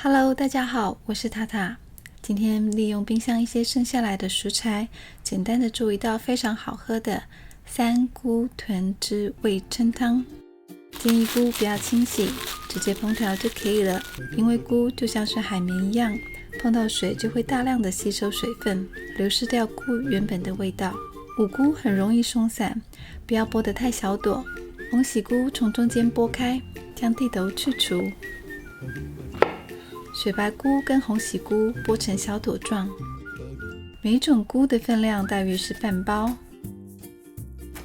Hello， 大家好，我是塔塔。今天利用冰箱一些剩下来的食材，简单的做一道非常好喝的三菇豚汁味噌汤。建议菇不要清洗，直接烹调就可以了，因为菇就像是海绵一样，碰到水就会大量的吸收水分，流失掉菇原本的味道。五菇很容易松散，不要剥得太小朵。红喜菇从中间剥开，将蒂头去除。雪白菇跟红喜菇剥成小朵状，每种菇的分量大约是半包。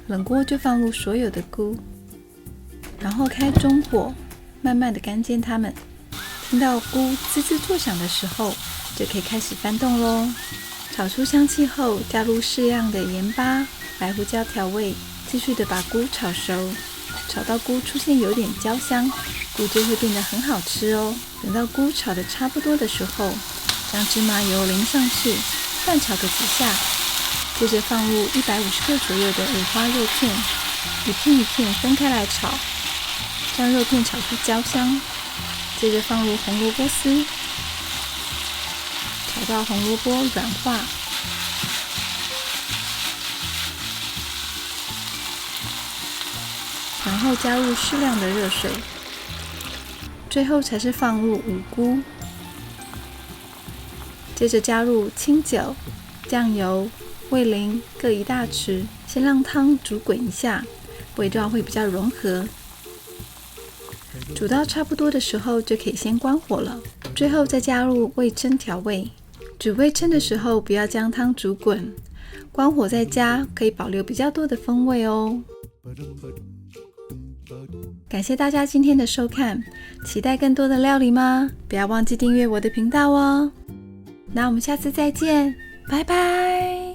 冷锅就放入所有的菇，然后开中火，慢慢的干煎它们。听到菇滋滋作响的时候，就可以开始翻动咯。炒出香气后，加入适量的盐巴、白胡椒调味，继续的把菇炒熟，炒到菇出现有点焦香，菇就会变得很好吃哦。等到菇炒得差不多的时候，将芝麻油淋上去，拌炒个几下，接着放入150克左右的五花肉片，一片一片分开来炒，将肉片炒出焦香。接着放入红萝卜丝，炒到红萝卜软化，然后加入适量的热水，最后才是放入五菇。接着加入清酒、酱油、味淋各1大匙，先让汤煮滚一下，味道会比较融合。煮到差不多的时候就可以先关火了，最后再加入味噌调味。煮味噌的时候不要将汤煮滚，关火再加，可以保留比较多的风味哦。感谢大家今天的收看，期待更多的料理吗？不要忘记订阅我的频道哦。那我们下次再见，拜拜。